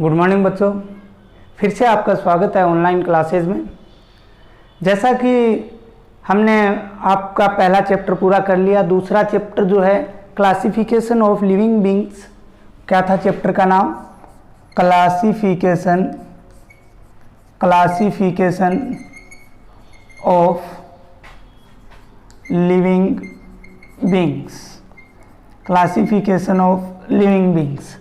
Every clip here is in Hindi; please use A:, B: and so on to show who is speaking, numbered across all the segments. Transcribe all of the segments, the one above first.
A: गुड मॉर्निंग बच्चों, फिर से आपका स्वागत है ऑनलाइन क्लासेज में। जैसा कि हमने आपका पहला चैप्टर पूरा कर लिया, दूसरा चैप्टर जो है क्लासिफिकेशन ऑफ लिविंग बींग्स, क्या था चैप्टर का नाम? Classification of living beings, classification of living beings.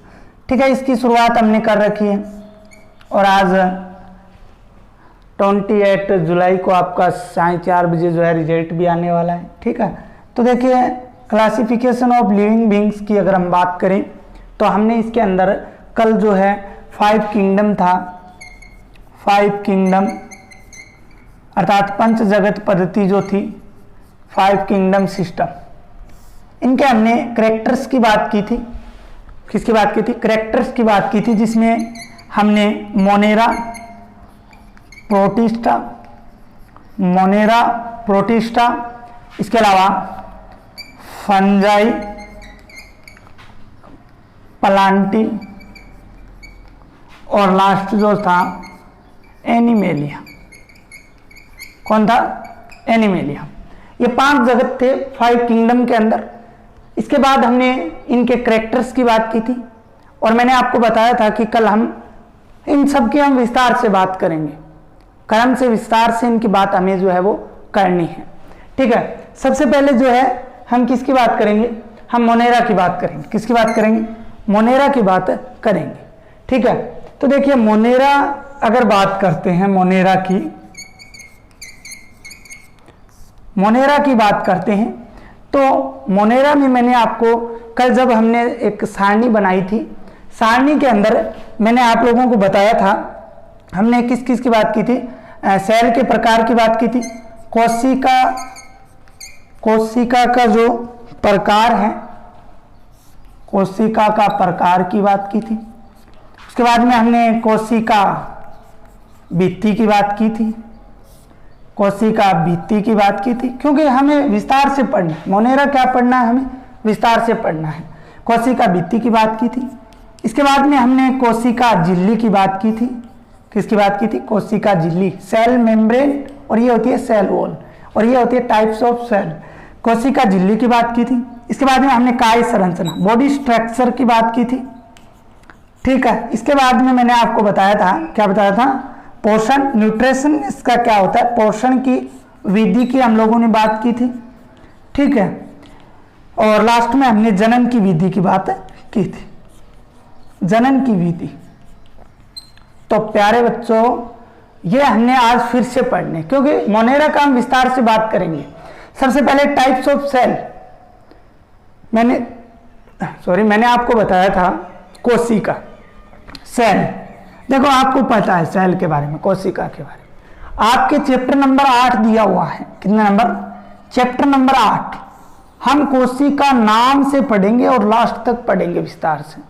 A: ठीक है, इसकी शुरुआत हमने कर रखी है और आज 28 जुलाई को आपका 4:30 बजे जो है रिजल्ट भी आने वाला है। ठीक है, तो देखिए क्लासिफिकेशन ऑफ लिविंग बींग्स की अगर हम बात करें तो हमने इसके अंदर कल जो है 5 किंगडम था, 5 किंगडम अर्थात पंच जगत पद्धति जो थी, 5 किंगडम सिस्टम, इनके हमने करेक्टर्स की बात की थी। किसकी बात की थी? करेक्टर्स की बात की थी, जिसमें हमने मोनेरा प्रोटिस्टा, इसके अलावा फंजाई, प्लांटी और लास्ट जो था एनिमेलिया। कौन था? एनिमेलिया। ये 5 जगत थे 5 किंगडम के अंदर। इसके बाद हमने इनके करेक्टर्स की बात की थी और मैंने आपको बताया था कि कल हम इन सब की हम विस्तार से बात करेंगे, क्रम से विस्तार से इनकी बात हमें जो है वो करनी है। ठीक है, सबसे पहले जो है हम किसकी बात करेंगे? हम मोनेरा की बात करेंगे। किसकी बात करेंगे? मोनेरा की बात करेंगे। ठीक है, तो देखिए मोनेरा अगर बात करते हैं, मोनेरा की बात करते हैं तो मोनेरा में मैंने आपको कल जब हमने एक सारणी बनाई थी, सारणी के अंदर मैंने आप लोगों को बताया था, हमने किस किस की बात की थी? सेल के प्रकार की बात की थी, कोशिका का जो प्रकार है, कोशिका का प्रकार की बात की थी। उसके बाद में हमने कोशिका भित्ति की बात की थी, कोशिका भित्ति की बात की थी, क्योंकि हमें विस्तार से पढ़ना है। मोनेरा क्या पढ़ना है? हमें विस्तार से पढ़ना है। कोशिका भित्ति की बात की थी। इसके बाद में हमने कोशिका झिल्ली की बात की थी। किसकी बात की थी? कोशिका झिल्ली, सेल मेम्ब्रेन, और ये होती है सेल वॉल, और ये होती है टाइप्स ऑफ सेल। कोशिका झिल्ली की बात की थी। इसके बाद में हमने काय संरचना, बॉडी स्ट्रक्चर की बात की थी। ठीक है, इसके बाद में मैंने आपको बताया था, क्या बताया था? पोषण, न्यूट्रिशन, इसका क्या होता है? पोषण की विधि की हम लोगों ने बात की थी। ठीक है, और लास्ट में हमने जनन की विधि की बात की थी, जनन की विधि। तो प्यारे बच्चों, ये हमने आज फिर से पढ़ने, क्योंकि मोनेरा का हम विस्तार से बात करेंगे। सबसे पहले टाइप्स ऑफ सेल, मैंने आपको बताया था कोशिका, सेल। देखो आपको पता है सेल के बारे में, कोशिका के बारे में आपके चैप्टर नंबर 8 दिया हुआ है। कितना नंबर? Chapter number 8। हम कोशिका नाम से पढ़ेंगे और लास्ट तक पढ़ेंगे विस्तार से।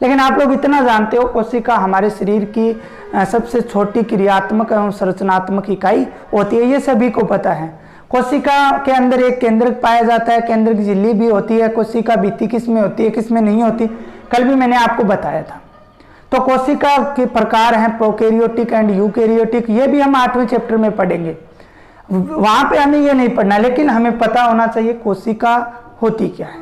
A: लेकिन आप लोग इतना जानते हो, कोशिका हमारे शरीर की सबसे छोटी क्रियात्मक एवं संरचनात्मक इकाई होती है, ये सभी को पता है। कोशिका के अंदर एक केंद्रक पाया जाता है, केंद्रक झिल्ली भी होती है। कोशिका भित्ति किस में होती है, किस में नहीं होती, कल भी मैंने आपको बताया था। तो कोशिका के प्रकार हैं प्रोकैरियोटिक एंड यूकैरियोटिक, ये भी हम 8वें चैप्टर में पढ़ेंगे। वहां पे हमें ये नहीं पढ़ना, लेकिन हमें पता होना चाहिए कोशिका होती क्या है,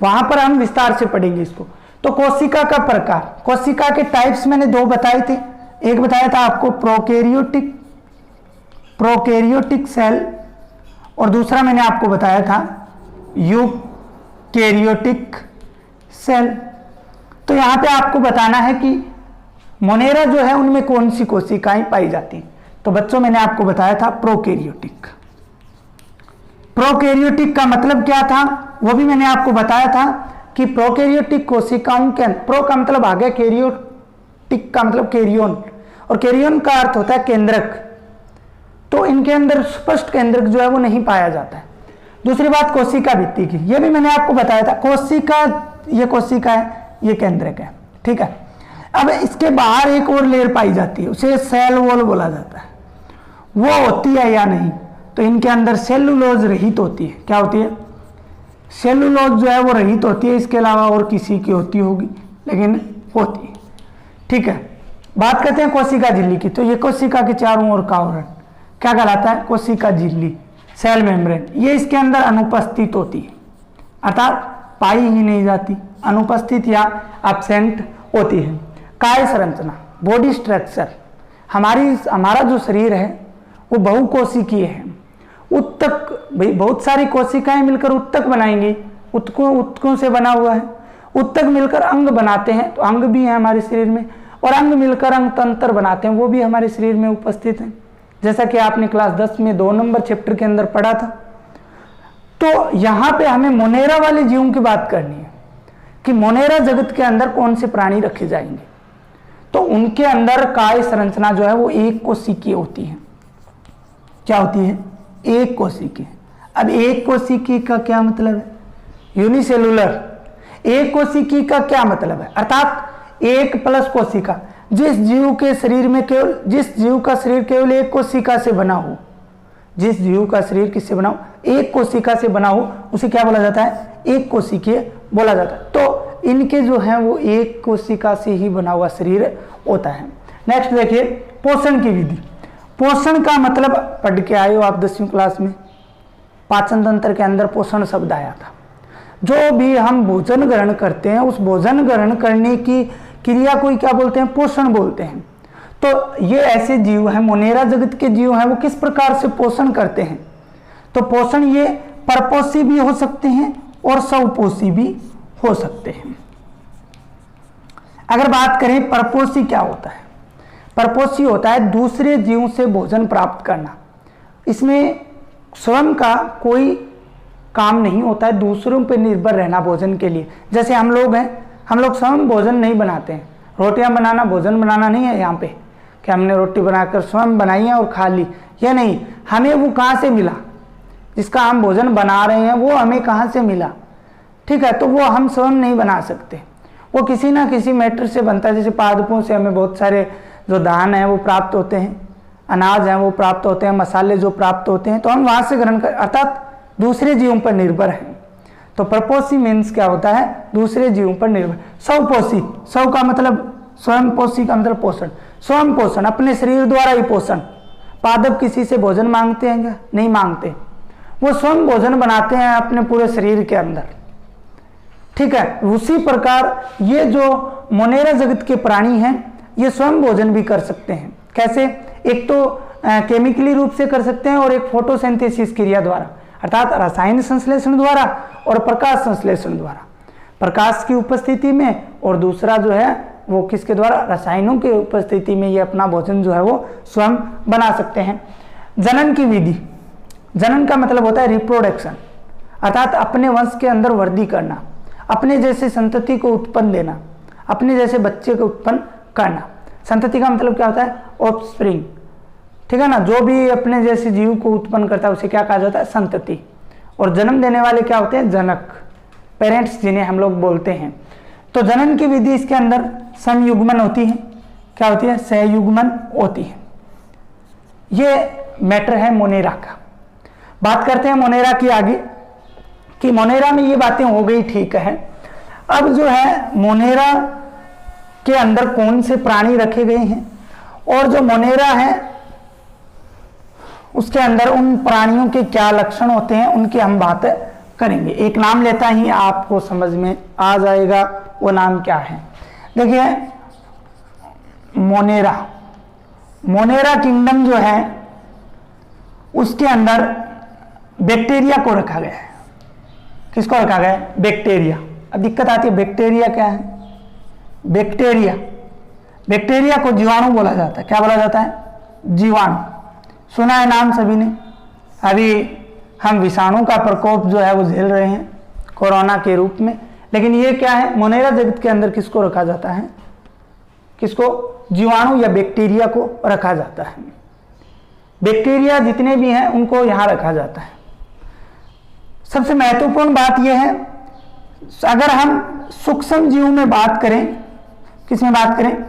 A: वहां पर हम विस्तार से पढ़ेंगे इसको। तो कोशिका का प्रकार, कोशिका के टाइप्स मैंने 2 बताए थे। एक बताया था आपको प्रोकैरियोटिक सेल, और दूसरा मैंने आपको बताया था यूकैरियोटिक सेल। तो यहां पे आपको बताना है कि मोनेरा जो है उनमें कौन सी कोशिकाएं पाई जाती हैं। तो बच्चों मैंने आपको बताया था प्रोकैरियोटिक। प्रोकैरियोटिक का मतलब क्या था वो भी मैंने आपको बताया था कि प्रोकैरियोटिक कोशिकाओं के, प्रो का मतलब आ गया, कैरियोटिक का मतलब कैरियोन, और कैरियोन का अर्थ होता है केंद्रक। तो इनके अंदर स्पष्ट केंद्रक जो है वो नहीं पाया जाता है। दूसरी बात कोशिका भित्ति की, ये भी मैंने आपको बताया था। ये कोशिका है, ये केंद्रक है। ठीक है, अब इसके बाहर एक और लेयर पाई जाती है, उसे सेल वॉल बोला जाता है। वो होती है या नहीं? तो इनके अंदर सेलुलोज रहित होती है। क्या होती है? सेलुलोज जो है वो रहित होती है, इसके अलावा और किसी की होती होगी, लेकिन होती है। ठीक है, बात करते हैं कोशिका झिल्ली की। तो ये कोशिका के चारों ओर का आवरण क्या कहलाता है? कोशिका झिल्ली, सेल मेम्ब्रेन। ये इसके अंदर अनुपस्थित होती है, अर्थात पाई ही नहीं जाती, अनुपस्थित या एब्सेंट होती है। काय संरचना, बॉडी स्ट्रक्चर, हमारा जो शरीर है वो बहुकोशिकीय है। उत्तक, भाई बहुत सारी कोशिकाएं मिलकर उत्तक बनाएंगी, उत्तकों से बना हुआ है। उत्तक मिलकर अंग बनाते हैं, तो अंग भी है हमारे शरीर में, और अंग मिलकर अंग तंत्र बनाते हैं, वो भी हमारे शरीर में उपस्थित हैं, जैसा कि आपने क्लास 10 में 2 नंबर चैप्टर के अंदर पढ़ा था। तो यहाँ पे हमें मोनेरा वाले जीवों की बात करनी है कि मोनेरा जगत के अंदर कौन से प्राणी रखे जाएंगे। तो उनके अंदर काय संरचना जो है वो एक कोशिकीय होती है। क्या होती है? एक कोशिकीय। अब एक कोशिकीय का क्या मतलब है? यूनिसेलुलर। एक कोशिकीय का क्या मतलब है? अर्थात एक प्लस कोशिका। जिस जीव का शरीर केवल एक कोशिका से बना हो, जिस जीव का शरीर किससे बना हो? एक कोशिका से बना हो, उसे क्या बोला जाता है? एक कोशिकीय बोला जाता है। तो इनके जो है वो एक कोशिका से ही बना हुआ शरीर होता है। नेक्स्ट देखिए, पोषण की विधि। पोषण का मतलब पढ़ के आए हो आप 10वीं क्लास में, पाचन तंत्र के अंदर पोषण शब्द आया था। जो भी हम भोजन ग्रहण करते हैं, उस भोजन ग्रहण करने की क्रिया को क्या बोलते हैं? पोषण बोलते हैं। तो ये ऐसे जीव हैं, मोनेरा जगत के जीव हैं, वो किस प्रकार से पोषण करते हैं? तो पोषण ये परपोषी भी हो सकते हैं और स्वपोषी भी हो सकते हैं। अगर बात करें परपोषी क्या होता है? परपोषी होता है दूसरे जीवों से भोजन प्राप्त करना। इसमें स्वयं का कोई काम नहीं होता है, दूसरों पर निर्भर रहना भोजन के लिए। जैसे हम लोग हैं, हम लोग स्वयं भोजन नहीं बनाते हैं। रोटियां बनाना भोजन बनाना नहीं है यहाँ पे कि हमने रोटी बनाकर स्वयं बनाई है और खा ली, यह नहीं। हमें वो कहाँ से मिला? जिसका हम भोजन बना रहे हैं वो हमें कहाँ से मिला? ठीक है, तो वो हम स्वयं नहीं बना सकते, वो किसी ना किसी मैटर से बनता है। जैसे पादपों से हमें बहुत सारे जो धान है वो प्राप्त होते हैं, अनाज हैं वो प्राप्त होते हैं, मसाले जो प्राप्त होते हैं, तो हम वहाँ से ग्रहण कर, अर्थात दूसरे जीवों पर निर्भर हैं। तो परपोषी मीन्स क्या होता है? दूसरे जीवों पर निर्भर। स्वपोषी, स्व का मतलब स्वयं, पोषी का मतलब पोषण। स्वयं पोषण, अपने शरीर द्वारा ही पोषण। पादप किसी से भोजन मांगते हैं क्या? नहीं मांगते, वो स्वयं भोजन बनाते हैं अपने पूरे शरीर के अंदर। ठीक है, उसी प्रकार ये जो मोनेरा जगत के प्राणी हैं ये स्वयं भोजन भी कर सकते हैं। कैसे? एक तो केमिकली रूप से कर सकते हैं और एक फोटोसिंथेसिस क्रिया द्वारा, अर्थात रसायन संश्लेषण द्वारा और प्रकाश संश्लेषण द्वारा, प्रकाश की उपस्थिति में, और दूसरा जो है वो किसके द्वारा? रसायनों की उपस्थिति में ये अपना भोजन जो है वो स्वयं बना सकते हैं। जनन की विधि। जनन का मतलब होता है रिप्रोडक्शन, अर्थात अपने वंश के अंदर वृद्धि करना, अपने जैसे संतति को उत्पन्न देना, अपने जैसे बच्चे को उत्पन्न करना। संतति का मतलब क्या होता है? ऑफस्प्रिंग। ठीक है ना, जो भी अपने जैसे जीव को उत्पन्न करता है उसे क्या कहा जाता है? संतति। और जन्म देने वाले क्या होते हैं? जनक, पेरेंट्स जिन्हें हम लोग बोलते हैं। तो जनन की विधि इसके अंदर संयुग्मन होती है। क्या होती है? सहयुग्मन होती है। ये मैटर है मोनेरा का। बात करते हैं मोनेरा की आगे कि मोनेरा में ये बातें हो गई, ठीक है। अब जो है मोनेरा के अंदर कौन से प्राणी रखे गए हैं और जो मोनेरा है उसके अंदर उन प्राणियों के क्या लक्षण होते हैं उनकी हम बात करेंगे। एक नाम लेता ही आपको समझ में आ जाएगा, वो नाम क्या है। देखिए, मोनेरा, मोनेरा किंगडम जो है उसके अंदर बैक्टीरिया को रखा गया है। किसको रखा गया है? बैक्टीरिया। अब दिक्कत आती है, बैक्टीरिया क्या है? बैक्टीरिया, बैक्टीरिया को जीवाणु बोला जाता है। क्या बोला जाता है? जीवाणु। सुना है नाम सभी ने। अभी हम विषाणु का प्रकोप जो है वो झेल रहे हैं कोरोना के रूप में, लेकिन ये क्या है? मोनेरा जगत के अंदर किसको रखा जाता है? किसको? जीवाणु या बैक्टीरिया को रखा जाता है। बैक्टीरिया जितने भी हैं उनको यहाँ रखा जाता है। सबसे महत्वपूर्ण बात यह है, अगर हम सूक्ष्म जीवों में बात करें, किसमें बात करें?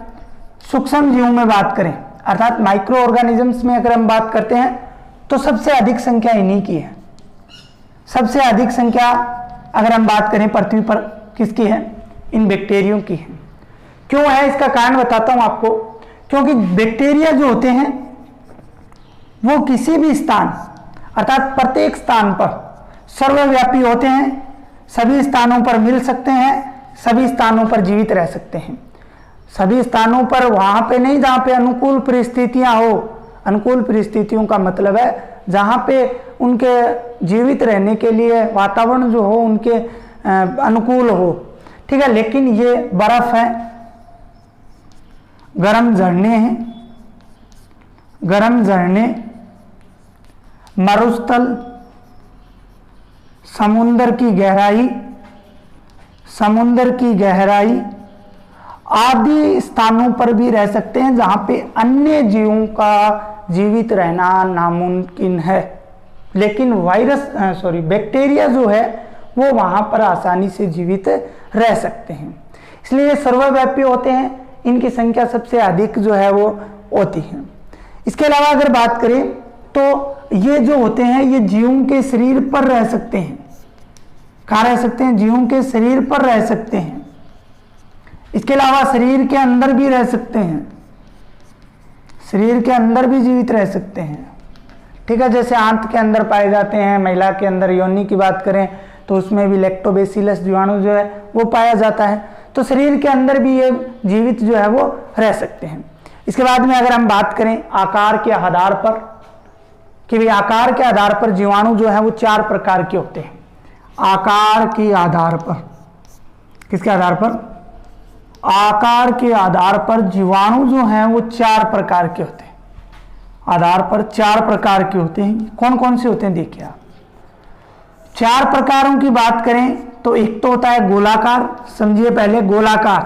A: सूक्ष्म जीवों में बात करें, अर्थात माइक्रो ऑर्गेनिजम्स में अगर हम बात करते हैं तो सबसे अधिक संख्या इन्हीं की है। सबसे अधिक संख्या अगर हम बात करें पृथ्वी पर किसकी है? इन बैक्टीरियों की है। क्यों है इसका कारण बताता हूं आपको। क्योंकि बैक्टीरिया जो होते हैं वो किसी भी स्थान अर्थात प्रत्येक स्थान पर सर्वव्यापी होते हैं, सभी स्थानों पर मिल सकते हैं, सभी स्थानों पर जीवित रह सकते हैं। सभी स्थानों पर वहां पे नहीं जहां पे अनुकूल परिस्थितियां हो। अनुकूल परिस्थितियों का मतलब है जहां पे उनके जीवित रहने के लिए वातावरण जो हो उनके अनुकूल हो, ठीक है। लेकिन ये बर्फ है, गर्म झरने हैं, गर्म झरने, मरुस्थल, समुद्र की गहराई, समुद्र की गहराई आदि स्थानों पर भी रह सकते हैं जहां पे अन्य जीवों का जीवित रहना नामुमकिन है। लेकिन बैक्टीरिया जो है वो वहां पर आसानी से जीवित रह सकते हैं, इसलिए ये सर्वव्यापी होते हैं। इनकी संख्या सबसे अधिक जो है वो होती है। इसके अलावा अगर बात करें तो ये जो होते हैं ये जीवों के शरीर पर रह सकते हैं। कहाँ रह सकते हैं? जीवों के शरीर पर रह सकते हैं। इसके अलावा शरीर के अंदर भी रह सकते हैं, शरीर के अंदर भी जीवित रह सकते हैं, ठीक है। जैसे आंत के अंदर पाए जाते हैं, महिला के अंदर योनि की बात करें तो उसमें भी लैक्टोबैसिलस जीवाणु जो है वो पाया जाता है। तो शरीर के अंदर भी ये जीवित जो है वो रह सकते हैं। इसके बाद में अगर हम बात करें आकार के आधार पर कि भाई आकार के आधार पर जीवाणु जो है वो 4 प्रकार के होते हैं। आकार के आधार पर, किसके आधार पर? आकार के आधार पर जीवाणु जो हैं वो 4 प्रकार के होते हैं। आधार पर 4 प्रकार के होते हैं। कौन कौन से होते हैं देखिए आप। 4 प्रकारों की बात करें तो एक तो होता है गोलाकार, समझिए पहले गोलाकार।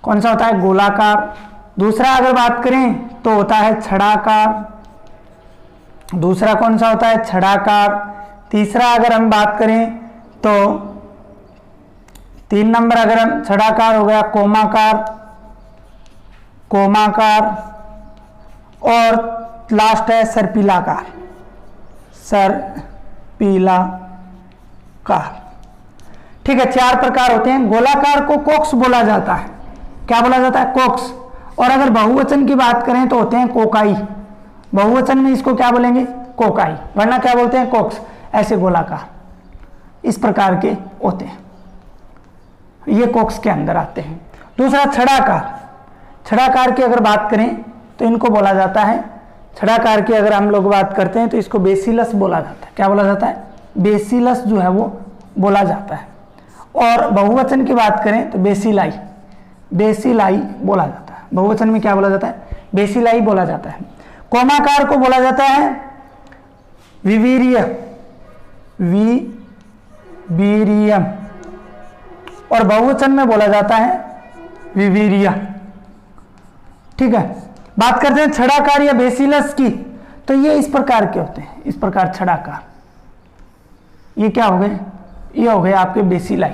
A: कौन सा होता है? गोलाकार। दूसरा अगर बात करें तो होता है छड़ाकार। दूसरा कौन सा होता है? छड़ाकार। तीसरा अगर हम बात करें तो 3 नंबर अगर हम छड़ाकार हो गया कोमाकार, कोमाकार। और लास्ट है सर्पिलाकार, सर्पिलाकार, ठीक है। 4 प्रकार होते हैं। गोलाकार को कोक्स बोला जाता है। क्या बोला जाता है? कोक्स। और अगर बहुवचन की बात करें तो होते हैं कोकाई। बहुवचन में इसको क्या बोलेंगे? कोकाई, वरना क्या बोलते हैं? कोक्स। ऐसे गोलाकार इस प्रकार के होते हैं, ये कोक्स के अंदर आते हैं। दूसरा छड़ाकार। छड़ाकार की अगर बात करें तो इनको बोला जाता है, छड़ाकार की अगर हम लोग बात करते हैं तो इसको बेसिलस बोला जाता है। क्या बोला जाता है? बेसिलस जो है वो बोला जाता है। और बहुवचन की बात करें तो बेसिलाई, बेसिलाई बोला जाता है। बहुवचन में क्या बोला जाता है? बेसिलाई बोला जाता है। कोमाकार को बोला जाता है विवीरिय, विवीरियम। और बहुवचन में बोला जाता है विवीरिया, ठीक है। बात करते हैं छड़ाकार या बेसिलस की, तो ये इस प्रकार के होते हैं, इस प्रकार छड़ाकार। ये क्या हो गए? ये हो गए आपके बेसिलाई।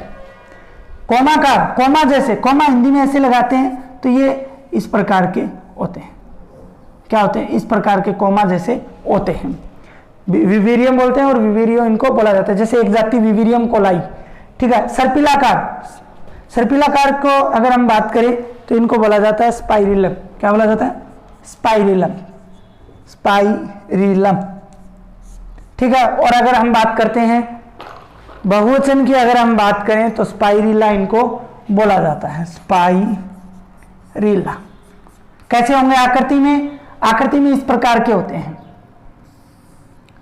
A: कोमाकार, कोमा जैसे, कोमा हिंदी में ऐसे लगाते हैं तो ये इस प्रकार के होते हैं। क्या होते हैं? इस प्रकार के कोमा जैसे होते हैं। विवीरियम बोलते हैं और विवीरियो इनको बोला जाता है। जैसे एक जाति विवीरियम कोलाई, ठीक है। सर्पिलाकार, सर्पिलाकार को अगर हम बात करें तो इनको बोला जाता है स्पाइरिलम। क्या बोला जाता है? स्पाइरिलम, स्पाइरिलम, ठीक है। और अगर हम बात करते हैं बहुवचन की, अगर हम बात करें तो स्पाइरिला इनको बोला जाता है, स्पाइरिला। कैसे होंगे आकृति में? आकृति में इस प्रकार के होते हैं,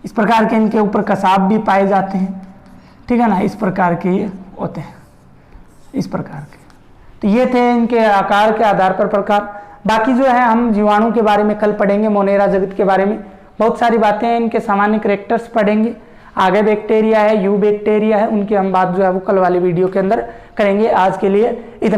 A: इस प्रकार के इनके ऊपर कसाब भी पाए जाते हैं, ठीक है ना। इस प्रकार के ये होते हैं, इस प्रकार के। तो ये थे इनके आकार के आधार पर प्रकार। बाकी जो है हम जीवाणु के बारे में कल पढ़ेंगे, मोनेरा जगत के बारे में बहुत सारी बातें हैं, इनके सामान्य कैरेक्टर्स पढ़ेंगे। आगे बैक्टीरिया है, यू बैक्टीरिया है, उनकी हम बात जो है वो कल वाली वीडियो के अंदर करेंगे। आज के लिए इतना।